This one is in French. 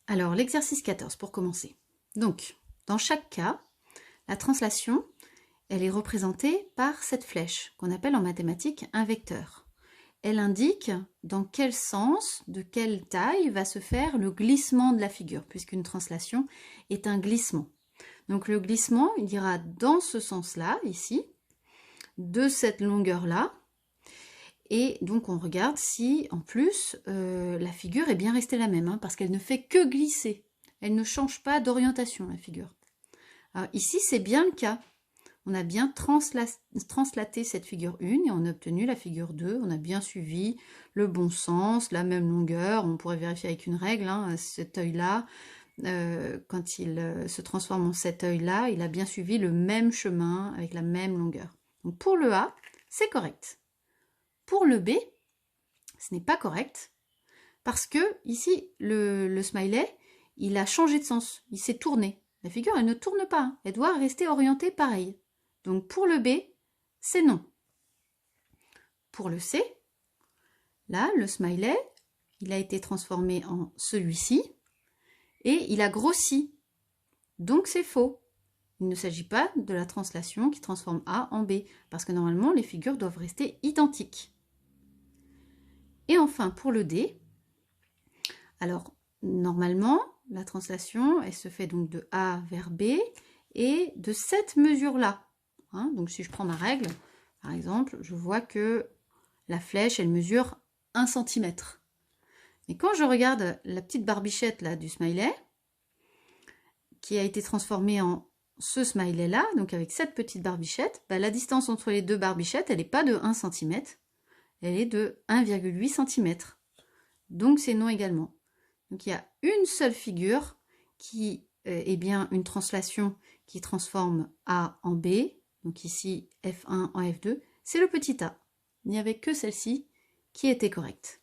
Alors, l'exercice 14 pour commencer. Donc, dans chaque cas, la translation, elle est représentée par cette flèche qu'on appelle en mathématiques un vecteur. Elle indique dans quel sens, de quelle taille va se faire le glissement de la figure, puisqu'une translation est un glissement. Donc le glissement, il ira dans ce sens-là, ici, de cette longueur-là, et donc on regarde si, en plus, la figure est bien restée la même, hein, parce qu'elle ne fait que glisser. Elle ne change pas d'orientation, la figure. Alors ici, c'est bien le cas. On a bien translaté cette figure 1 et on a obtenu la figure 2. On a bien suivi le bon sens, la même longueur. On pourrait vérifier avec une règle, hein, cet œil-là, quand il se transforme en cet œil-là, il a bien suivi le même chemin avec la même longueur. Donc pour le A, c'est correct. Pour le B, ce n'est pas correct parce que ici, le smiley, il a changé de sens, il s'est tourné. La figure, elle ne tourne pas, hein. Elle doit rester orientée pareil. Donc pour le B, c'est non. Pour le C, là, le smiley, il a été transformé en celui-ci et il a grossi. Donc c'est faux. Il ne s'agit pas de la translation qui transforme A en B, parce que normalement, les figures doivent rester identiques. Et enfin, pour le D, alors normalement, la translation, elle se fait donc de A vers B et de cette mesure-là. Hein, donc si je prends ma règle, par exemple, je vois que la flèche, elle mesure 1 cm. Et quand je regarde la petite barbichette là du smiley, qui a été transformée en ce smiley là, donc avec cette petite barbichette, bah, la distance entre les deux barbichettes, elle n'est pas de 1 cm, elle est de 1,8 cm. Donc c'est non également. Donc il y a une seule figure qui est bien une translation qui transforme A en B, donc ici F1 en F2, c'est le petit a. Il n'y avait que celle-ci qui était correcte.